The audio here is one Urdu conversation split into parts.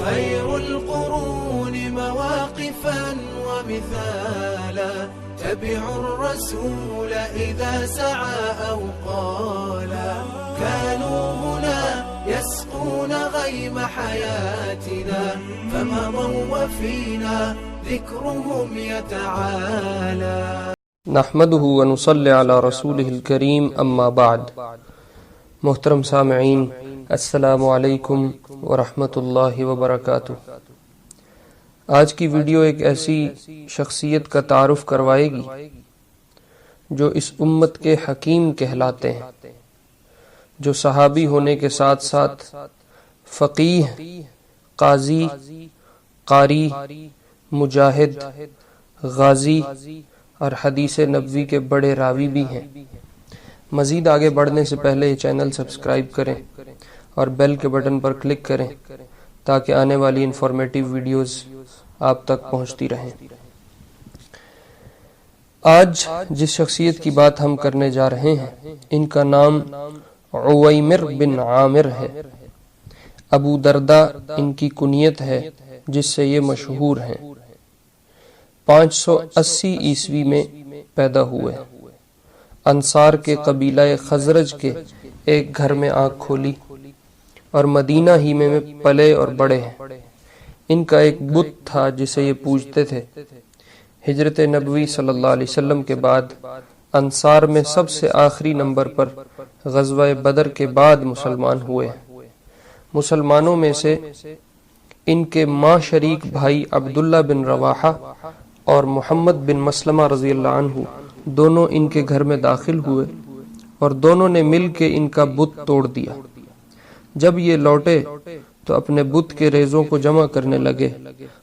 خير القرون مواقفا ومثالا تبعوا الرسول إذا سعى أو قالا كانوا هنا يسقون غيم حياتنا فمضوا وفينا ذكرهم يتعالى نحمده ونصلي على رسوله الكريم اما بعد. محترم سامعین، السلام علیکم ورحمۃ اللہ وبرکاتہ۔ آج کی ویڈیو ایک ایسی شخصیت کا تعارف کروائے گی جو اس امت کے حکیم کہلاتے ہیں، جو صحابی ہونے کے ساتھ ساتھ فقیہ، قاضی، قاری، مجاہد، غازی اور حدیث نبوی کے بڑے راوی بھی ہیں۔ مزید آگے بڑھنے سے پہلے یہ چینل سبسکرائب کریں اور بیل کے بٹن پر کلک کریں تاکہ آنے والی انفارمیٹیو ویڈیوز آپ تک پہنچتی رہیں۔ آج جس شخصیت کی بات ہم کرنے جا رہے ہیں ان کا نام عویمر بن عامر ہے۔ ابو دردہ ان کی کنیت ہے جس سے یہ مشہور ہیں۔ 580 عیسوی میں پیدا ہوئے۔ انصار کے قبیلہ خزرج کے ایک گھر میں آنکھ کھولی اور مدینہ ہی میں پلے اور بڑے ہیں۔ ان کا ایک بت تھا جسے یہ پوجتے تھے۔ ہجرت نبوی صلی اللہ علیہ وسلم کے بعد انصار میں سب سے آخری نمبر پر غزوہ بدر کے بعد مسلمان ہوئے۔ مسلمانوں میں سے ان کے ماں شریک بھائی عبداللہ بن رواحہ اور محمد بن مسلمہ رضی اللہ عنہ دونوں ان کے گھر میں داخل ہوئے اور دونوں نے مل کے ان کا بت توڑ دیا۔ جب یہ لوٹے تو اپنے بت کے ریزوں کو جمع کرنے لگے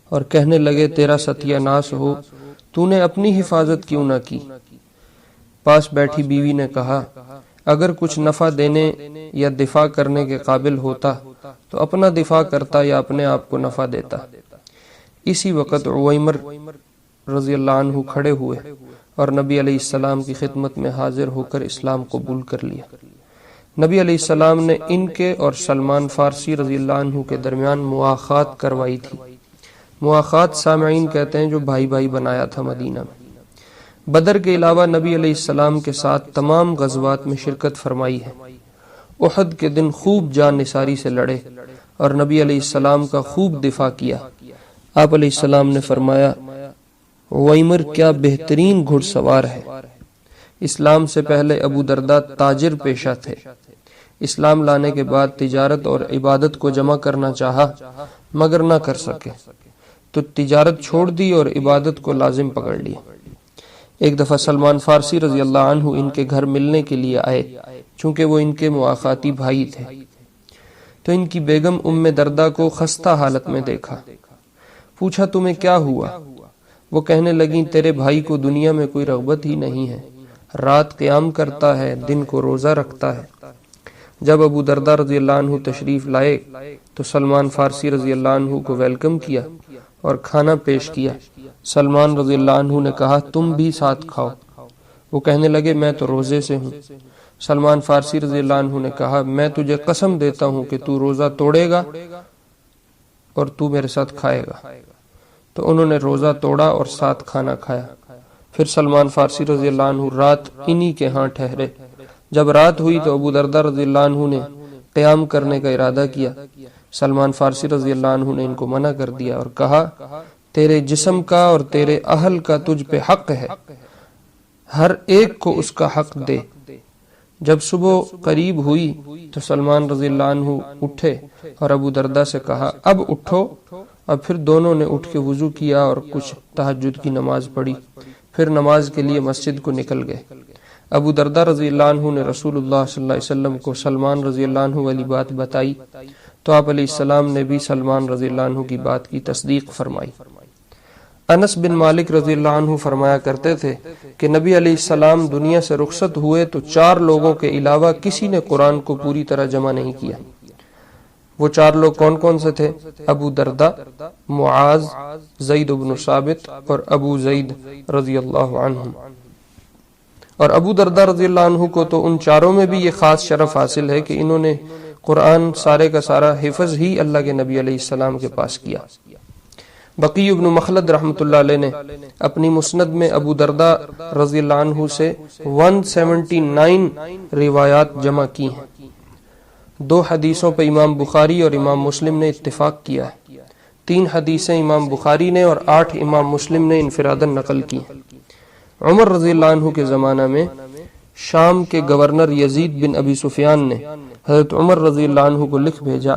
اور کہنے لگے تیرا ستیہ ناس ہو، تو نے اپنی حفاظت کیوں نہ کی؟ پاس بیٹھی بیوی نے کہا اگر کچھ نفع دینے یا دفاع کرنے کے قابل ہوتا تو اپنا دفاع کرتا یا اپنے آپ کو نفع دیتا۔ اسی وقت عویمر رضی اللہ عنہ کھڑے ہوئے اور نبی علیہ السلام کی خدمت میں حاضر ہو کر اسلام قبول کر لیا۔ نبی علیہ السلام نے ان کے اور سلمان فارسی رضی اللہ عنہ کے درمیان مواخات کروائی تھی۔ مواخات سامعین کہتے ہیں جو بھائی بھائی بنایا تھا مدینہ میں۔ بدر کے علاوہ نبی علیہ السلام کے ساتھ تمام غزوات میں شرکت فرمائی ہے۔ احد کے دن خوب جان نثاری سے لڑے اور نبی علیہ السلام کا خوب دفاع کیا۔ آپ علیہ السلام نے فرمایا عویمر کیا بہترین گھڑ سوار ہے۔ اسلام سے پہلے ابو دردہ تاجر پیشہ تھے۔ اسلام لانے کے بعد تجارت اور عبادت کو جمع کرنا چاہا مگر نہ کر سکے تو تجارت چھوڑ دی اور عبادت کو لازم پکڑ لیا۔ ایک دفعہ سلمان فارسی رضی اللہ عنہ ان کے گھر ملنے کے لیے آئے چونکہ وہ ان کے مواخاتی بھائی تھے، تو ان کی بیگم ام دردہ کو خستہ حالت میں دیکھا۔ پوچھا تمہیں کیا ہوا؟ وہ کہنے لگیں تیرے بھائی کو دنیا میں کوئی رغبت ہی نہیں ہے، رات قیام کرتا ہے، دن کو روزہ رکھتا ہے۔ جب ابو دردہ رضی اللہ عنہ تشریف لائے تو سلمان فارسی رضی اللہ عنہ کو ویلکم کیا اور کھانا پیش کیا۔ سلمان رضی اللہ عنہ نے کہا تم بھی ساتھ کھاؤ۔ وہ کہنے لگے میں تو روزے سے ہوں۔ سلمان فارسی رضی اللہ عنہ نے کہا میں تجھے قسم دیتا ہوں کہ تو روزہ توڑے گا اور تو میرے ساتھ کھائے گا۔ تو انہوں نے روزہ توڑا اور ساتھ کھانا کھایا۔ پھر سلمان فارسی رضی اللہ عنہ رات انہی کے ہاں ٹھہرے۔ جب رات ہوئی تو ابو دردہ رضی اللہ عنہ نے قیام کرنے کا ارادہ کیا۔ سلمان فارسی رضی اللہ عنہ نے ان کو منع کر دیا اور کہا تیرے جسم کا اور تیرے اہل کا تجھ پہ حق ہے، ہر ایک کو اس کا حق دے۔ جب صبح قریب ہوئی تو سلمان رضی اللہ عنہ اٹھے اور ابو دردہ سے کہا اب اٹھو۔ اب پھر دونوں نے اٹھ کے وضو کیا اور کچھ تہجد کی نماز پڑھی، پھر نماز کے لیے مسجد کو نکل گئے۔ ابو دردہ رضی اللہ عنہ نے رسول اللہ صلی اللہ علیہ وسلم کو سلمان رضی اللہ عنہ والی بات بتائی تو آپ علیہ السلام نے بھی سلمان رضی اللہ عنہ کی بات کی تصدیق فرمائی۔ انس بن مالک رضی اللہ عنہ فرمایا کرتے تھے کہ نبی علیہ السلام دنیا سے رخصت ہوئے تو 4 لوگوں کے علاوہ کسی نے قرآن کو پوری طرح جمع نہیں کیا۔ وہ 4 لوگ کون کون سے تھے؟ ابو دردہ، معاذ، زید بن ثابت اور ابو زید رضی اللہ عنہ۔ اور ابو دردہ رضی اللہ عنہ کو تو ان 4 میں بھی یہ خاص شرف حاصل ہے کہ انہوں نے قرآن سارے کا سارا حفظ ہی اللہ کے نبی علیہ السلام کے پاس کیا۔ بقی ابن مخلد رحمۃ اللہ علیہ نے اپنی مسند میں ابو درداء رضی اللہ عنہ سے 179 روایات جمع کی ہیں۔ 2 حدیثوں پہ امام بخاری اور امام مسلم نے اتفاق کیا ہے، 3 حدیثیں امام بخاری نے اور 8 امام مسلم نے انفراداً نقل کی ہیں۔ عمر رضی اللہ عنہ کے زمانہ میں شام کے گورنر یزید بن ابی سفیان نے حضرت عمر رضی اللہ عنہ کو لکھ بھیجا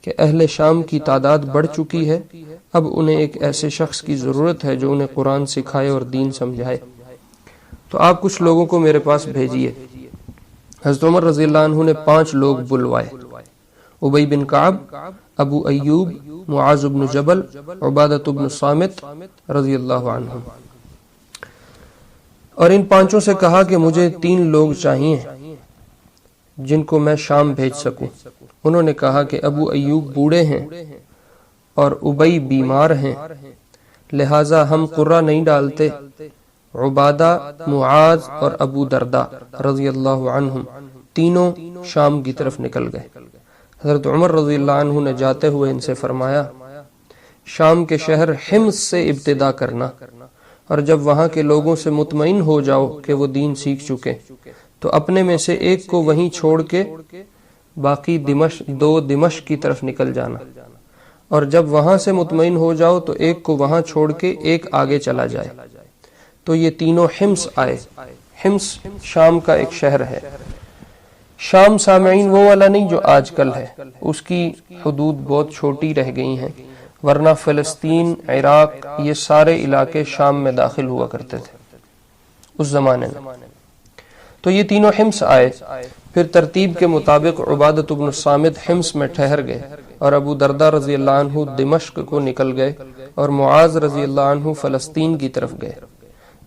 کہ اہل شام کی تعداد بڑھ چکی ہے، اب انہیں ایک ایسے شخص کی ضرورت ہے جو انہیں قرآن سکھائے اور دین سمجھائے، تو آپ کچھ لوگوں کو میرے پاس بھیجیے۔ حضرت عمر رضی اللہ عنہ نے 5 لوگ بلوائے، ابی بن کعب، ابو ایوب، معاذ بن جبل، عبادۃ بن صامت رضی اللہ عنہ، اور ان 5 سے کہا کہ مجھے 3 لوگ چاہیے جن کو میں شام بھیج سکوں۔ انہوں نے کہا کہ ابو ایوب بوڑھے ہیں اور ابی بیمار ہیں، لہٰذا ہم قرہ نہیں ڈالتے۔ عبادہ، معاذ اور ابو درداء رضی اللہ عنہم تینوں شام کی طرف نکل گئے۔ حضرت عمر رضی اللہ عنہ نے جاتے ہوئے ان سے فرمایا، شام کے شہر حمص سے ابتدا کرنا، اور جب وہاں کے لوگوں سے مطمئن ہو جاؤ کہ وہ دین سیکھ چکے تو اپنے میں سے ایک کو وہیں چھوڑ کے باقی دمشق کی طرف نکل جانا، اور جب وہاں سے مطمئن ہو جاؤ تو ایک کو وہاں چھوڑ کے ایک آگے چلا جائے۔ تو یہ تینوں حمص آئے۔ حمص شام کا ایک شہر ہے۔ شام سامعین وہ والا نہیں جو آج کل ہے، اس کی حدود بہت چھوٹی رہ گئی ہیں، ورنہ فلسطین، عراق، یہ سارے علاقے شام میں داخل ہوا کرتے تھے اس زمانے میں۔ تو یہ تینوں حمص آئے، پھر ترتیب کے مطابق عبادۃ بن صامت حمص میں ٹھہر گئے، اور ابو درداء رضی اللہ عنہ دمشق کو نکل گئے، اور معاذ رضی اللہ عنہ فلسطین کی طرف گئے۔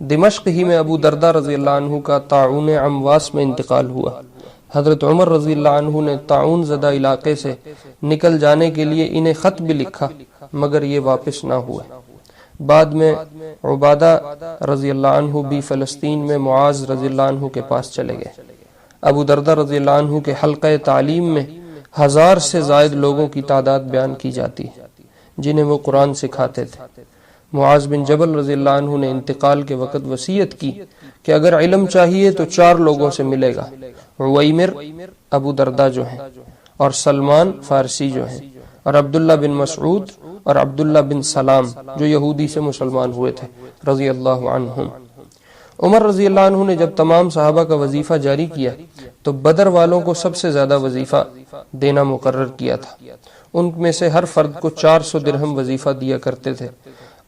دمشق ہی میں ابو درداء رضی اللہ عنہ کا طاعون امواس میں انتقال ہوا۔ حضرت عمر رضی اللہ عنہ نے طاعون زدہ علاقے سے نکل جانے کے لیے انہیں خط بھی لکھا، مگر یہ واپس نہ ہوئے۔ بعد میں عبادہ رضی اللہ عنہ بھی فلسطین میں معاذ رضی اللہ عنہ کے پاس چلے گئے۔ ابو درداء رضی اللہ عنہ کے حلقہ تعلیم میں 1000 سے زائد لوگوں کی تعداد بیان کی جاتی ہے جنہیں وہ قرآن سکھاتے تھے۔ معاذ بن جبل رضی اللہ عنہ نے انتقال کے وقت وصیت کی کہ اگر علم چاہیے تو 4 لوگوں سے ملے گا، عویمر ابو درداء جو ہیں، اور سلمان فارسی جو ہیں، اور عبداللہ بن مسعود اور عبداللہ بن سلام جو یہودی سے مسلمان ہوئے تھے رضی اللہ عنہم۔ عمر رضی اللہ عنہ نے جب تمام صحابہ کا وظیفہ جاری کیا تو بدر والوں کو سب سے زیادہ وظیفہ دینا مقرر کیا تھا۔ ان میں سے ہر فرد کو 400 درہم وظیفہ دیا کرتے تھے،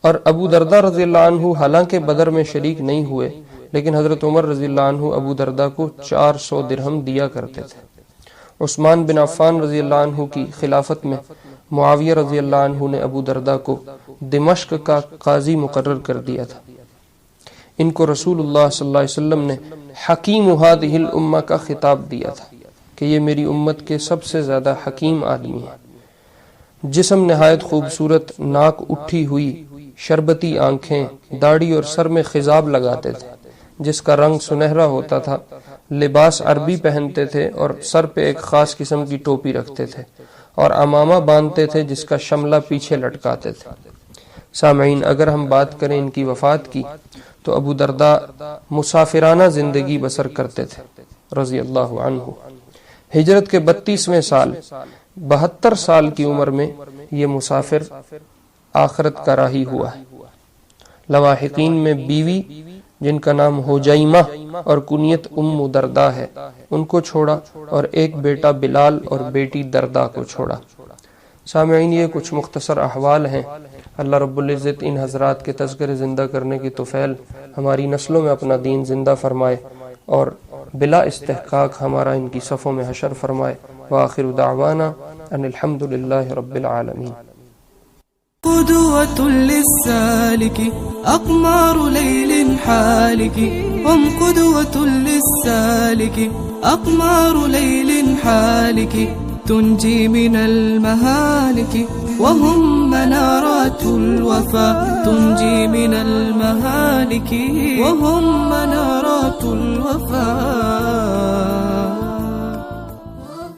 اور ابو درداء رضی اللہ عنہ حالانکہ بدر میں شریک نہیں ہوئے، لیکن حضرت عمر رضی اللہ عنہ ابو درداء کو 400 درہم دیا کرتے تھے۔ عثمان بن عفان رضی اللہ عنہ کی خلافت میں معاویہ رضی اللہ عنہ نے ابو درداء کو دمشق کا قاضی مقرر کر دیا تھا۔ ان کو رسول اللہ صلی اللہ علیہ وسلم نے حکیم هذه الامہ کا خطاب دیا تھا کہ یہ میری امت کے سب سے زیادہ حکیم آدمی ہیں۔ جسم نہایت خوبصورت، ناک اٹھی ہوئی، شربتی آنکھیں، داڑھی اور سر میں خضاب لگاتے تھے جس کا رنگ سنہرا ہوتا تھا، لباس عربی پہنتے تھے اور سر پہ ایک خاص قسم کی ٹوپی رکھتے تھے، اور امامہ باندھتے تھے جس کا شملہ پیچھے لٹکاتے تھے۔ سامعین، اگر ہم بات کریں ان کی وفات کی تو ابو درداء مسافرانہ زندگی بسر کرتے تھے رضی اللہ عنہ۔ ہجرت کے 32ویں سال 72 سال کی عمر میں یہ مسافر آخرت کا راہی ہوا ہے۔ لواحقین میں بیوی جن کا نام حجیمہ اور کنیت ام درداء ہے ان کو چھوڑا، اور ایک بیٹا بلال اور بیٹی درداء کو چھوڑا۔ سامعین، یہ کچھ مختصر احوال ہیں۔ اللہ رب العزت ان حضرات کے تذکرے زندہ کرنے کی توفیق ہماری نسلوں میں اپنا دین زندہ فرمائے، اور بلا استحقاق ہمارا ان کی صفوں میں حشر فرمائے۔ وآخر دعوانا ان الحمد للہ رب العالمین۔ قدوة للسالك أقمار ليل حالك، هم قدوة للسالك أقمار ليل حالك، تنجي من المهالك وهم منارات الوفا، تنجي من المهالك وهم منارات الوفا.